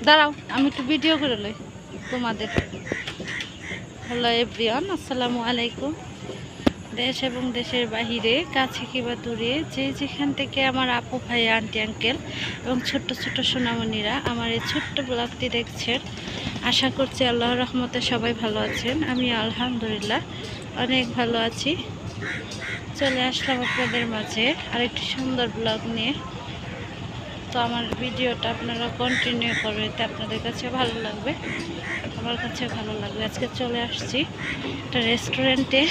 দাঁড়াও আমি একটু ভিডিও করে লই তোমাদের। হ্যালো এভরিওয়ান, আসসালামু আলাইকুম। দেশ এবং দেশের বাহিরে, কাছে কিংবা দূরে, যে যেখান থেকে আমার আপু ভাই আন্টি আঙ্কেল এবং ছোট্ট ছোট্ট সোনামণিরা আমার এই ছোট্ট ব্লগটি দেখছেন, আশা করছি আল্লাহর রহমতে সবাই ভালো আছেন। আমি আলহামদুলিল্লাহ অনেক ভালো আছি। চলে আসলাম আপনাদের মাঝে আরেকটি সুন্দর ব্লগ নিয়ে। তো আমার ভিডিওটা আপনারা কন্টিনিউ করবেন, এতে আপনাদের কাছে ভালো লাগবে, আমার কাছে ভালো লাগবে। আজকে চলে আসছি একটা রেস্টুরেন্টে,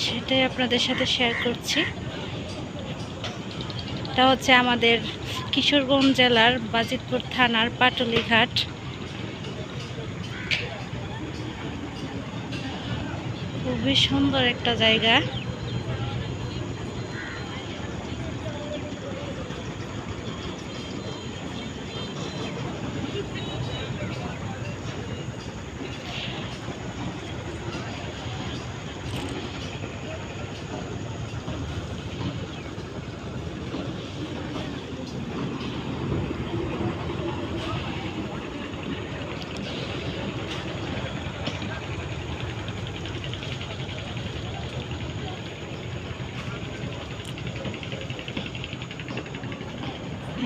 সেটাই আপনাদের সাথে শেয়ার করছি। এটা হচ্ছে আমাদের কিশোরগঞ্জ জেলার বাজিতপুর থানার পাটুলিঘাট। খুবই সুন্দর একটা জায়গা।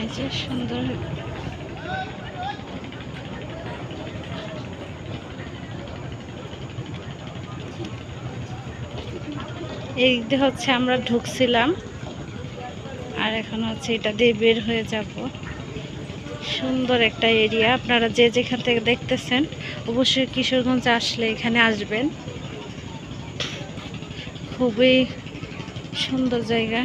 এই যে সুন্দর এই দিকে হচ্ছে আমরা ঢুকছিলাম, আর এখন হচ্ছে এটা দিয়ে বের হয়ে যাব। সুন্দর একটা এরিয়া, আপনারা যে যেখান থেকে দেখতেছেন অবশ্যই কিশোরগঞ্জ আসলে এখানে আসবেন। খুবই সুন্দর জায়গা।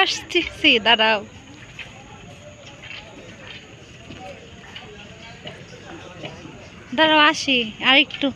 আসছি দাঁড়াও। আসি আর একটু।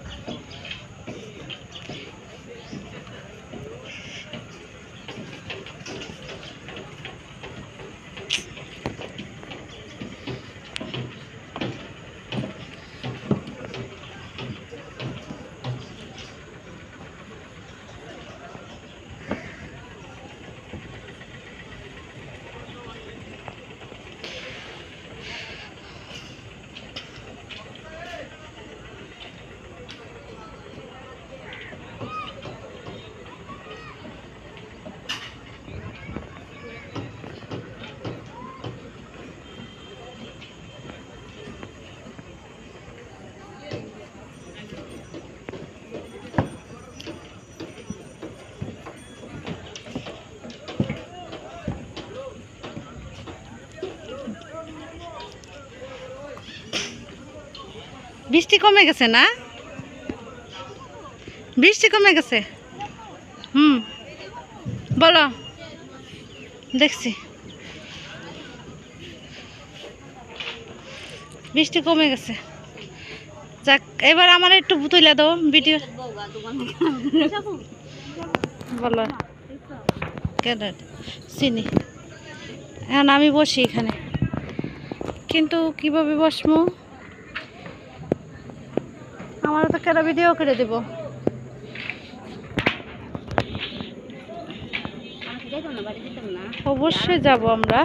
বৃষ্টি কমে গেছে না? বৃষ্টি কমে গেছে। বলো। দেখছি বৃষ্টি কমে গেছে। যাক, এবার আমার একটু তুলে দাও ভিডিও। বলো কেন চিনি এখন আমি বসি এখানে, কিন্তু কিভাবে বসমু? আমারও তো কেন ভিডিও করে দেব। অবশ্যই যাব আমরা।